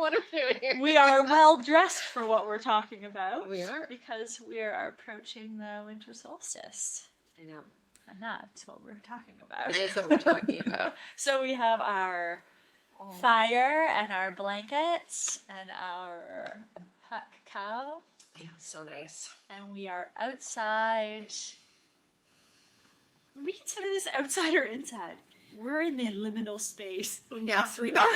what I'm doing here. We are well dressed for what we're talking about. We are. Because we are approaching the winter solstice. I know. And that's what we're talking about. That is what we're talking about. So we have our fire and our blankets and our hot cacao. Yeah, so nice. And we are outside. We consider this outside or inside. We're in the liminal space. Yes, we are.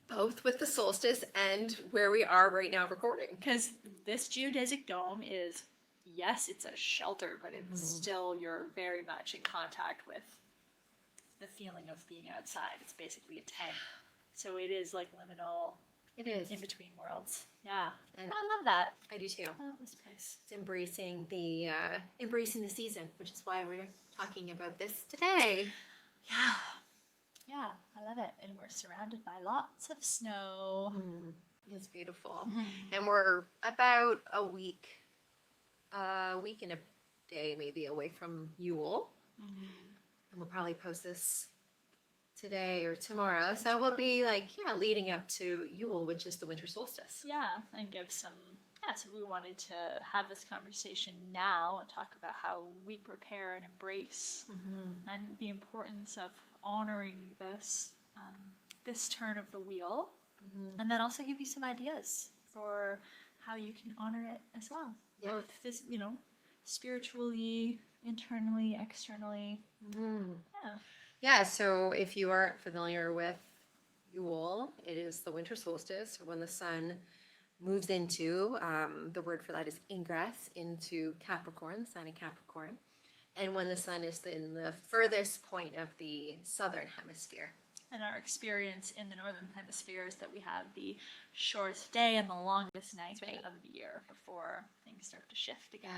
Both with the solstice and where we are right now recording. Because this geodesic dome is, yes, it's a shelter, but it's still, you're very much in contact with the feeling of being outside. It's basically a tent. So it is like liminal. It is. In between worlds. Yeah. And I love that. I do too. I love this place. It's embracing the season, which is why we're talking about this today. Yeah. Yeah, I love it. And we're surrounded by lots of snow. It's beautiful. And we're about a week and a day maybe away from Yule. And we'll probably post this today or tomorrow. So we'll be leading up to Yule, which is the winter solstice. Yeah, and give some, so we wanted to have this conversation now and talk about how we prepare and embrace and the importance of honoring this turn of the wheel, and then also give you some ideas for how you can honor it as well. Yeah. Both this, spiritually, internally, externally. Yeah, so if you aren't familiar with Yule, it is the winter solstice, when the sun moves into, the word for that is ingress, into Capricorn, sign of Capricorn, and when the sun is in the furthest point of the southern hemisphere. And our experience in the northern hemisphere is that we have the shortest day and the longest night of the year before things start to shift again.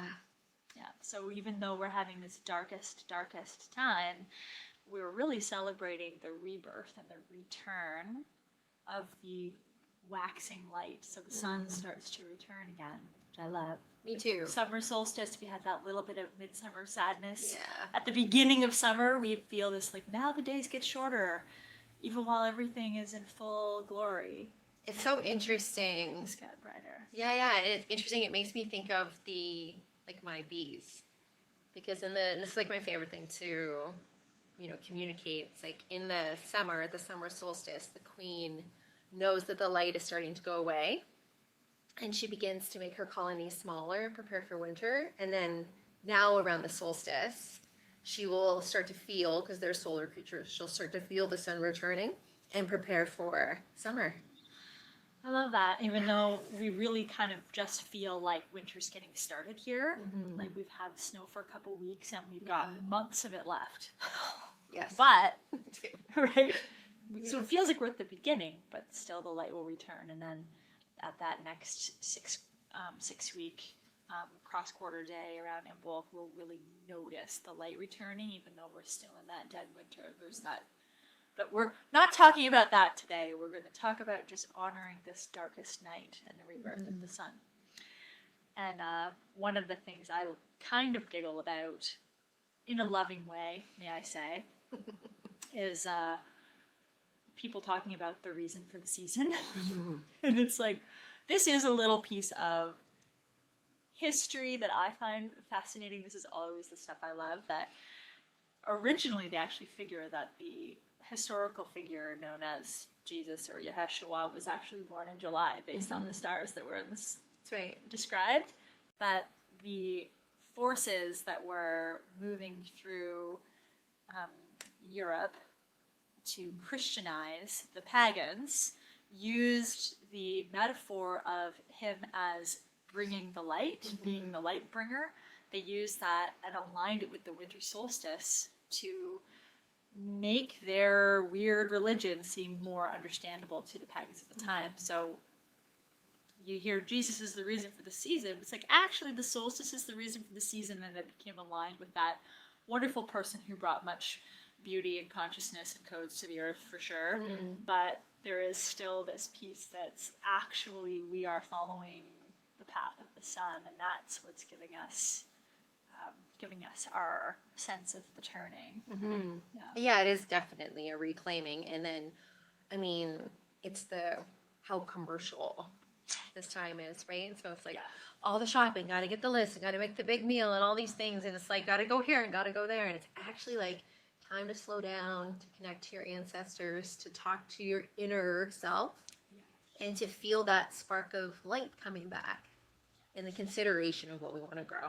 Yeah. So even though we're having this darkest time, we're really celebrating the rebirth and the return of the waxing light. So the sun starts to return again, which I love. Me too. Summer solstice, we had that little bit of midsummer sadness. Yeah. At the beginning of summer, we feel this now the days get shorter, even while everything is in full glory. It's so interesting. It's got brighter. Yeah, it's interesting. It makes me think of my bees, because this is my favorite thing to, communicate. It's in the summer solstice, the queen knows that the light is starting to go away, and she begins to make her colony smaller and prepare for winter. And then now around the solstice, she will start to feel, because they're solar creatures, she'll start to feel the sun returning and prepare for summer. I love that, even though we really kind of just feel like winter's getting started here. We've had snow for a couple weeks and we've got months of it left. Yes. But, right? So it feels like we're at the beginning, but still the light will return. And then at that next 6 week cross-quarter day around Imbolc, we'll really notice the light returning, even though we're still in that dead winter. There's that. But we're not talking about that today. We're going to talk about just honoring this darkest night and the rebirth of the sun. And one of the things I kind of giggle about, in a loving way, may I say, is people talking about the reason for the season. And it's this is a little piece of history that I find fascinating. This is always the stuff I love, that originally they actually figure that the historical figure known as Jesus or Yeshua was actually born in July based on the stars that were in this described. But the forces that were moving through Europe to Christianize the pagans used the metaphor of him as bringing the light, being the light bringer. They used that and aligned it with the winter solstice to make their weird religion seem more understandable to the pagans at the time. So you hear Jesus is the reason for the season. It's actually the solstice is the reason for the season, and it became aligned with that wonderful person who brought much beauty and consciousness and codes to the earth, for sure. But there is still this piece that's actually we are following the path of the sun, and that's what's giving us our sense of the turning. Yeah, it is definitely a reclaiming. And then, it's how commercial this time is, right? And so it's like all the shopping, gotta get the list, gotta make the big meal and all these things, and it's like gotta go here and gotta go there, and it's actually like time to slow down, to connect to your ancestors, to talk to your inner self, and to feel that spark of light coming back in the consideration of what we want to grow.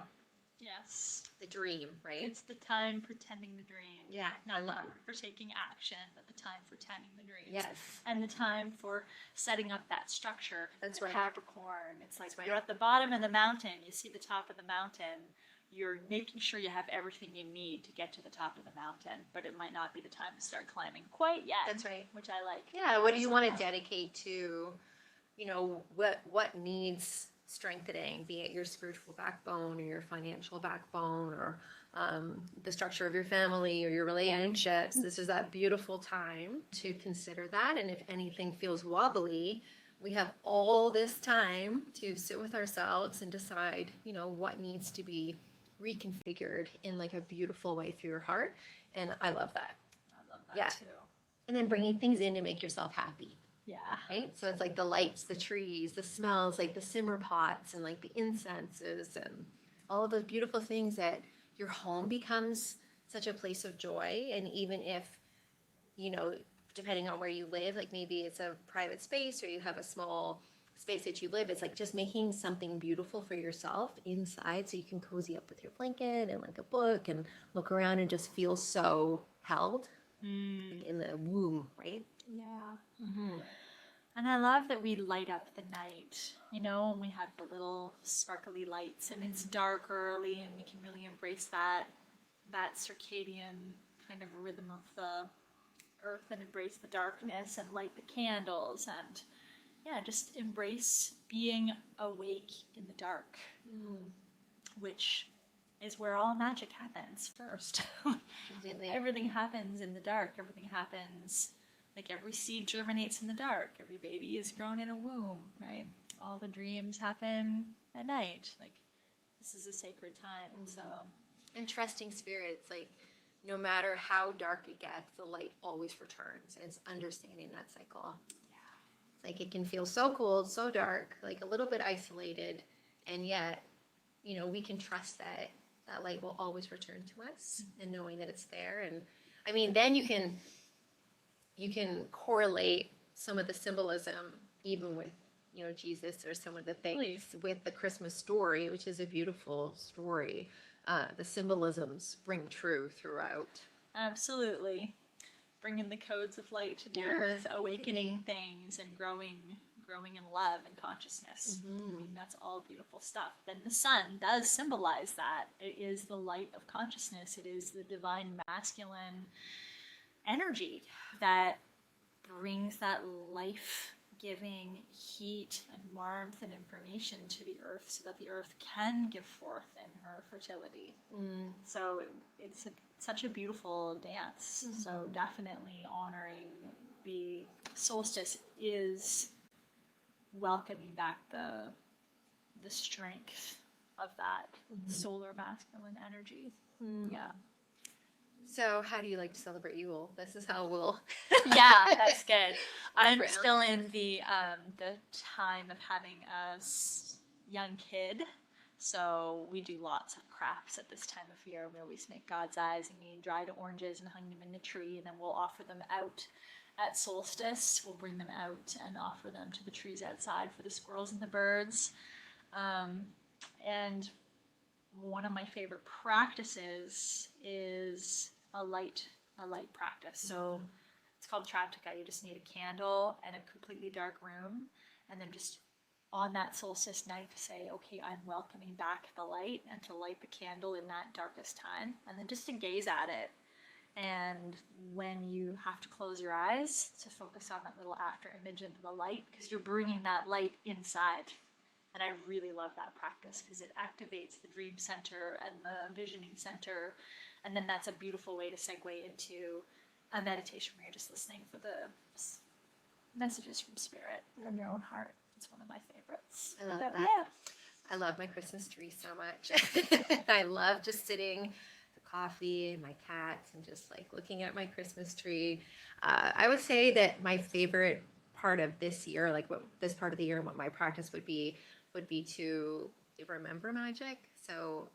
Yes. The dream, right? It's the time for tending the dream. Yeah, I love. For taking action, but the time for tending the dream. Yes. And the time for setting up that structure. That's right. Capricorn. It's like right. You're at the bottom of the mountain. You see the top of the mountain. You're making sure you have everything you need to get to the top of the mountain, but it might not be the time to start climbing quite yet. That's right. Which I like. Yeah, what do you want to dedicate to, you know, what needs strengthening, be it your spiritual backbone or your financial backbone or the structure of your family or your relationships. This is that beautiful time to consider that. And if anything feels wobbly, we have all this time to sit with ourselves and decide, you know, what needs to be reconfigured in like a beautiful way through your heart. And I love that. I love that too. And then bringing things in to make yourself happy. Yeah. Right? So it's like the lights, the trees, the smells, like the simmer pots and like the incenses and all of those beautiful things that your home becomes such a place of joy. And even if, you know, depending on where you live, like maybe it's a private space or you have a small space that you live, it's like just making something beautiful for yourself inside so you can cozy up with your blanket and like a book and look around and just feel so held in the womb, right? Yeah. Mm-hmm. And I love that we light up the night, you know, and we have the little sparkly lights and it's dark early and we can really embrace that circadian kind of rhythm of the earth and embrace the darkness and light the candles and just embrace being awake in the dark, which is where all magic happens first. Completely. Everything happens in the dark. Everything happens, like every seed germinates in the dark. Every baby is grown in a womb, right? All the dreams happen at night. Like, this is a sacred time, so. And trusting spirits, like, no matter how dark it gets, the light always returns. And it's understanding that cycle. Yeah. Like, it can feel so cold, so dark, like a little bit isolated, and yet, you know, we can trust that that light will always return to us, and knowing that it's there. And I mean, then you can correlate some of the symbolism, even with, you know, Jesus or some of the things with the Christmas story, which is a beautiful story. The symbolisms ring true throughout. Absolutely. Bringing the codes of light to the earth, awakening things, and growing in love and consciousness. I mean, that's all beautiful stuff. Then the sun does symbolize that. It is the light of consciousness. It is the divine masculine energy that brings that life-giving heat and warmth and information to the earth so that the earth can give forth in her fertility. So it's such a beautiful dance. So definitely honoring the solstice is welcoming back the strength of that solar masculine energy. Yeah. So how do you like to celebrate Yule? This is how we'll... Yeah, that's good. I'm still in the time of having a young kid, so we do lots of crafts at this time of year. We always make God's eyes and we dried oranges and hung them in the tree, and then we'll offer them out at solstice. We'll bring them out and offer them to the trees outside for the squirrels and the birds. And one of my favorite practices is a light practice. So it's called Triptycha. You just need a candle and a completely dark room, and then just on that solstice night to say, okay, I'm welcoming back the light, and to light the candle in that darkest time, and then just to gaze at it. And when you have to close your eyes, to focus on that little after image of the light, because you're bringing that light inside. And I really love that practice because it activates the dream center and the visioning center. And then that's a beautiful way to segue into a meditation where you're just listening for the messages from spirit from your own heart. It's one of my favorites. I love that. Yeah. I love my Christmas tree so much. I love just sitting, the coffee, and my cats, and just like looking at my Christmas tree. I would say that my favorite part of this year, like what this part of the year and what my practice would be to remember magic. So,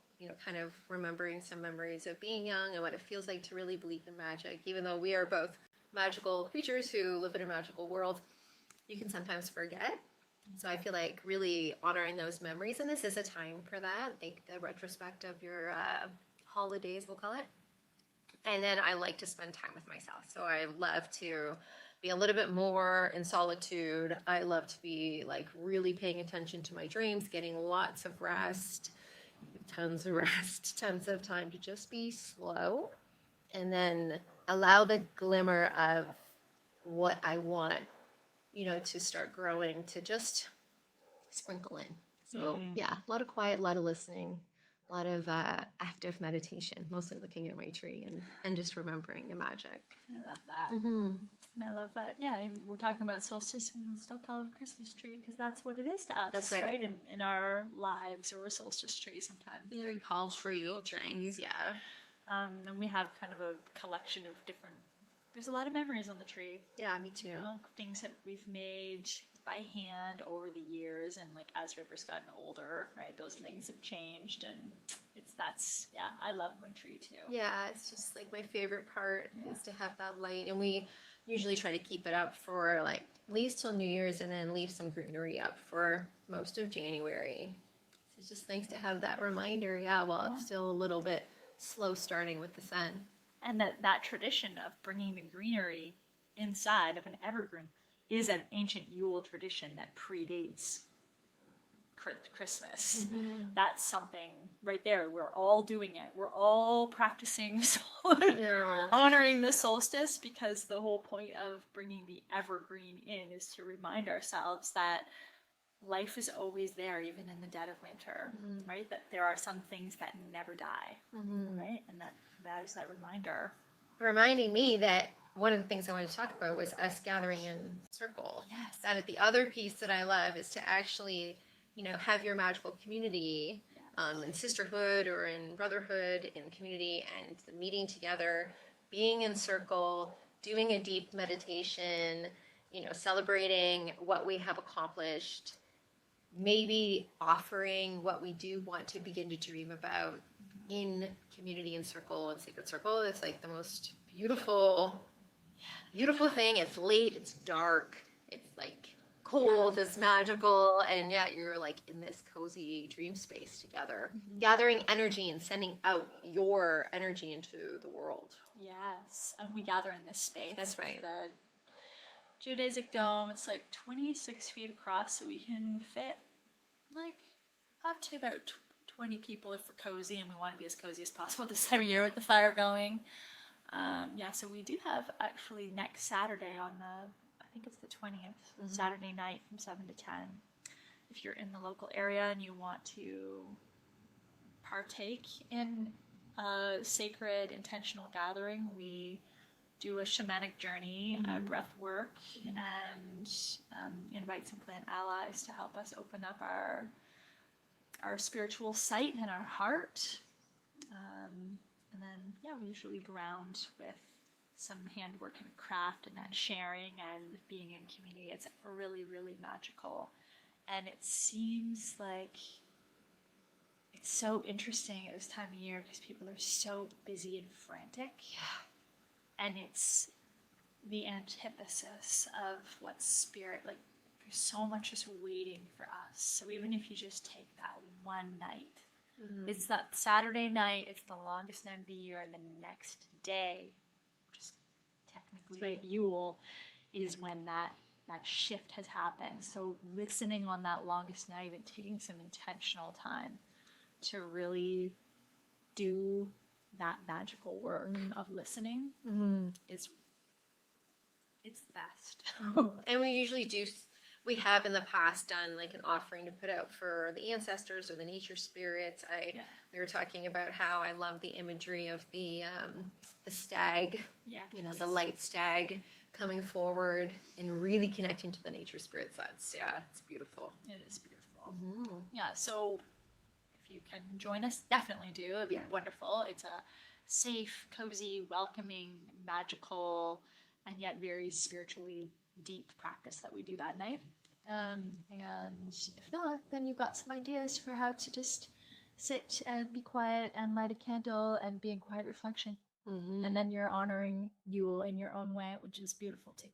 kind of remembering some memories of being young and what it feels like to really believe in magic. Even though we are both magical creatures who live in a magical world, you can sometimes forget. So I feel like really honoring those memories, and this is a time for that, like the retrospect of your holidays, we'll call it. And then I like to spend time with myself. So I love to be a little bit more in solitude. I love to be like really paying attention to my dreams, getting lots of rest, tons of rest, tons of time to just be slow, and then allow the glimmer of what I want, to start growing, to just sprinkle in. So yeah, a lot of quiet, a lot of listening, a lot of active meditation, mostly looking at my tree and just remembering the magic. I love that. Mm-hmm. And I love that. Yeah, we're talking about solstice and we'll still call it a Christmas tree because that's what it is to us. That's right. In our lives, or a solstice tree sometimes. Very calls for Yule trains, yeah. And we have kind of a collection of different. There's a lot of memories on the tree. Yeah, me too. Things that we've made by hand over the years, and like as River's gotten older, right? Those things have changed, and I love my tree too. Yeah, it's just like my favorite part is to have that light, and we usually try to keep it up for like at least till New Year's, and then leave some greenery up for most of January. So it's just nice to have that reminder. Yeah, while it's still a little bit slow starting with the sun. And that tradition of bringing the greenery inside of an evergreen is an ancient Yule tradition that predates Christmas. Mm-hmm. That's something right there. We're all doing it. We're all practicing honoring the solstice, because the whole point of bringing the evergreen in is to remind ourselves that life is always there, even in the dead of winter, right? That there are some things that never die, right? And that is that reminder. Reminding me that one of the things I wanted to talk about was us gathering in circle. Yes. That the other piece that I love is to actually, have your magical community in sisterhood or in brotherhood, in community, and meeting together, being in circle, doing a deep meditation, celebrating what we have accomplished, maybe offering what we do want to begin to dream about in community and circle and sacred circle. It's like the most beautiful thing. It's late, it's dark, it's like cold, it's magical, and yet you're like in this cozy dream space together, gathering energy and sending out your energy into the world. Yes, and we gather in this space. That's right. The geodesic dome, it's like 26 feet across, so we can fit like up to about 20 people if we're cozy, and we want to be as cozy as possible this time of year with the fire going. So we do have actually next Saturday on I think it's the 20th, Saturday night from 7 to 10. If you're in the local area and you want to partake in a sacred intentional gathering, we do a shamanic journey, breath work, and invite some plant allies to help us open up our spiritual sight and our heart. And then, we usually ground with some handwork and craft, and then sharing and being in community. It's really, really magical. And it seems like it's so interesting at this time of year because people are so busy and frantic. Yeah. And it's the antithesis of what spirit, like, there's so much just waiting for us. So even if you just take that one night, it's that Saturday night, it's the longest night of the year, and the next day, which is technically Yule, is when that shift has happened. So listening on that longest night and taking some intentional time to really do that magical work of listening it's the best. And we have in the past done like an offering to put out for the ancestors or the nature spirits. We were talking about how I love the imagery of the stag, the light stag coming forward and really connecting to the nature spirits. It's beautiful. It is beautiful. Yeah, so if you can join us, definitely do. It'd be wonderful. It's a safe, cozy, welcoming, magical, and yet very spiritually deep practice that we do that night. And if not, then you've got some ideas for how to just sit and be quiet and light a candle and be in quiet reflection. Mm-hmm. And then you're honoring Yule in your own way, which is beautiful too.